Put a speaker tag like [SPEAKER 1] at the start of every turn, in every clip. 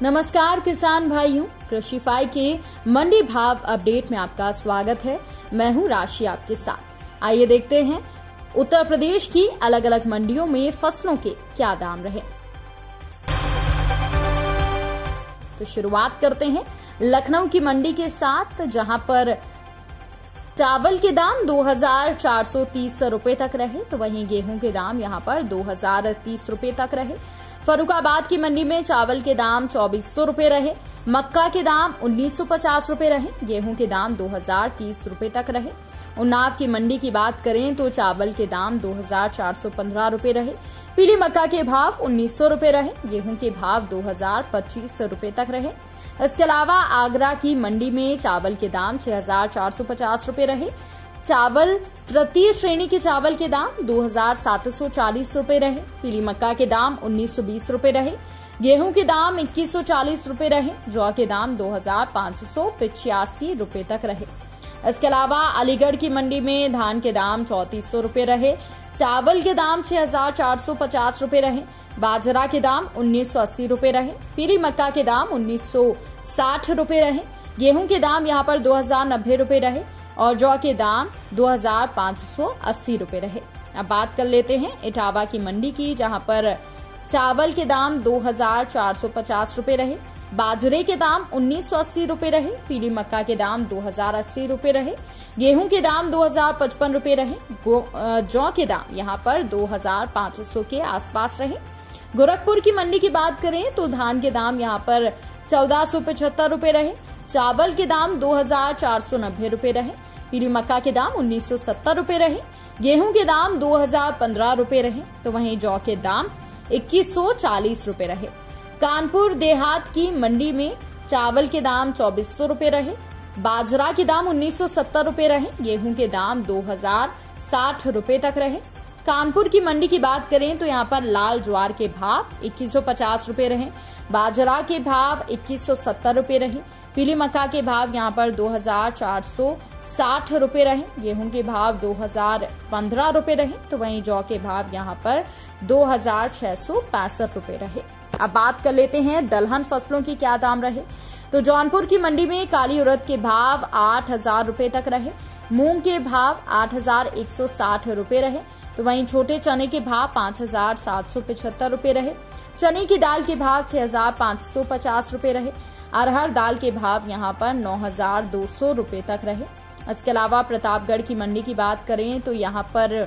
[SPEAKER 1] नमस्कार किसान भाइयों, कृषिफाई के मंडी भाव अपडेट में आपका स्वागत है। मैं हूं राशि आपके साथ। आइए देखते हैं उत्तर प्रदेश की अलग अलग मंडियों में फसलों के क्या दाम रहे। तो शुरुआत करते हैं लखनऊ की मंडी के साथ, जहां पर चावल के दाम 2430 रुपए तक रहे, तो वहीं गेहूं के दाम यहां पर 2030 रुपए तक रहे। फर्रुखाबाद की मंडी में चावल के दाम 2400 रुपए रहे, मक्का के दाम 1950 रुपए रहे, गेहूं के दाम 2030 रुपए तक रहे। उन्नाव की मंडी की बात करें तो चावल के दाम 2415 रुपए रहे, पीली मक्का के भाव 1900 रुपए रहे, गेहूं के भाव 2025 रुपए तक रहे। इसके अलावा आगरा की मंडी में चावल के दाम 6450 रुपए रहे, चावल तृतीय श्रेणी के चावल के दाम 2740 रुपए रहे, पीली मक्का के दाम 1920 रुपए रहे, गेहूं के दाम 2140 रुपए रहे, जौ के दाम 2585 रुपए तक रहे। इसके अलावा अलीगढ़ की मंडी में धान के दाम 3400 रुपए रहे, चावल के दाम 6450 रुपए रहे, बाजरा के दाम 1980 रुपए रहे, पीली मक्का के दाम 1960 रुपए रहे, गेहूं के दाम यहां पर 2090 रुपए रहे और जौ के दाम 2580 रुपए रहे। अब बात कर लेते हैं इटावा की मंडी की, जहां पर चावल के दाम 2450 रुपए रहे, बाजरे के दाम 1980 रुपए रहे, पीली मक्का के दाम 2080 रुपए रहे, गेहूं के दाम 2055 रुपए रहे, जौ के दाम यहां पर 2500 के आसपास रहे। गोरखपुर की मंडी की बात करें तो धान के दाम यहां पर 1475 रुपए रहे, चावल के दाम 2490 रुपए रहे, पीली मक्का के दाम 1970 रुपए रहे, गेहूं के दाम 2015 रुपए रहे, तो वहीं जौ के दाम 2140 रुपए रहे। कानपुर देहात की मंडी में चावल के दाम 2400 रुपए रहे, बाजरा के दाम 1970 रुपए रहे, गेहूं के दाम 2060 रुपए तक रहे। कानपुर की मंडी की बात करें तो यहाँ पर लाल ज्वार के भाव 2150 रुपए रहे, बाजरा के भाव 2170 रुपए रहे, पीली मक्का के भाव यहाँ पर 2460 रुपए रहे, गेहूं के भाव 2015 रुपए रहे, तो वहीं जौ के भाव यहाँ पर 2665 रुपए रहे। अब बात कर लेते हैं दलहन फसलों की क्या दाम रहे। तो जौनपुर की मंडी में काली उड़द के भाव 8000 रुपए तक रहे, मूंग के भाव 8160 रुपए रहे, तो वहीं छोटे चने के भाव 5775 रुपए रहे, चने की दाल के भाव 6550 रुपए रहे, अरहर दाल के भाव यहाँ पर 9200 रुपए तक रहे। इसके अलावा प्रतापगढ़ की मंडी की बात करें तो यहाँ पर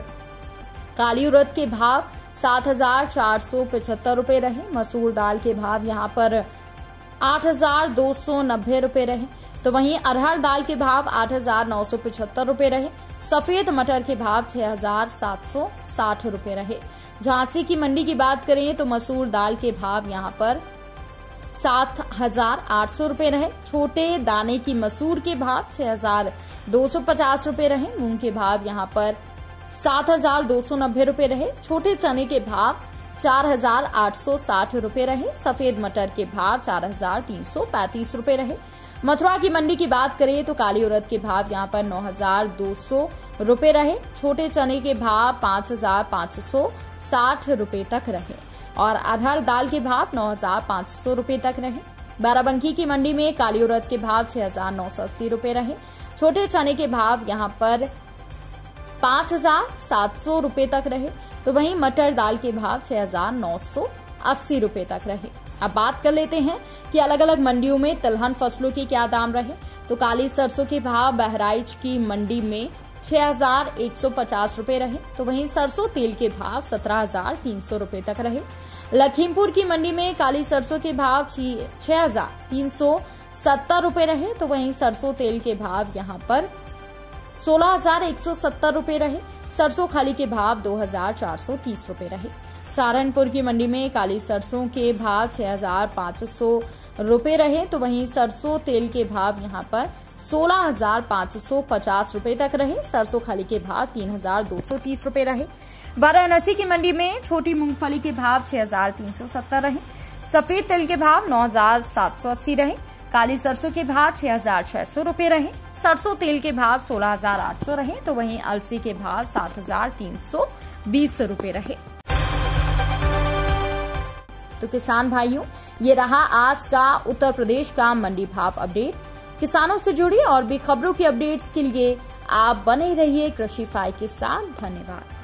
[SPEAKER 1] काली उड़द के भाव 7475 रुपए रहे, मसूर दाल के भाव यहाँ पर 8290 रुपए रहे, तो वहीं अरहर दाल के भाव 8975 रुपए रहे, सफेद मटर के भाव 6760 रुपए रहे। झांसी की मंडी की बात करें तो मसूर दाल के भाव यहाँ पर 7800 रुपए रहे, छोटे दाने की मसूर के भाव 6250 रुपए रहे, मूंग के भाव यहाँ पर 7290 रुपए रहे, छोटे चने के भाव 4860 रुपए रहे, सफेद मटर के भाव 4335 रुपए रहे। मथुरा की मंडी की बात करें तो काली उड़द के भाव यहाँ पर 9200 रुपए रहे, छोटे चने के भाव 5560 रुपए तक रहे और अरहर दाल के भाव 9500 रुपए तक रहे। बाराबंकी की मंडी में काली उड़द के भाव 6980 रुपए रहे, छोटे चने के भाव यहाँ पर 5700 रुपए तक रहे, तो वहीं मटर दाल के भाव 6980 रुपए तक रहे। अब बात कर लेते हैं कि अलग अलग मंडियों में तिलहन फसलों के क्या दाम रहे। तो काली सरसों के भाव बहराइच की मंडी में 6150 रुपए रहे, तो वहीं सरसों तेल के भाव 17300 रुपए तक रहे। लखीमपुर की मंडी में काली सरसों के भाव 6370 रुपए रहे, तो वहीं सरसों तेल के भाव यहाँ पर 16170 रुपए रहे, सरसों खाली के भाव 2430 रुपए रहे। सहारनपुर की मंडी में काली सरसों के भाव 6500 रुपए रहे, तो वहीं सरसों तेल के भाव यहाँ पर 16550 रुपए तक रहे, सरसों खाली के भाव 3230 रुपए रहे। वाराणसी की मंडी में छोटी मूंगफली के भाव 6370 रहे, सफेद तिल के भाव 9780 रहे, काली सरसों के भाव 6600 रुपए रहे, सरसों तेल के भाव 16800 रहे, तो वहीं अलसी के भाव 7320 रुपए रहे। तो किसान भाइयों, ये रहा आज का उत्तर प्रदेश का मंडी भाव अपडेट। किसानों से जुड़ी और भी खबरों की अपडेट्स के लिए आप बने रहिए कृषि फाई के साथ। धन्यवाद।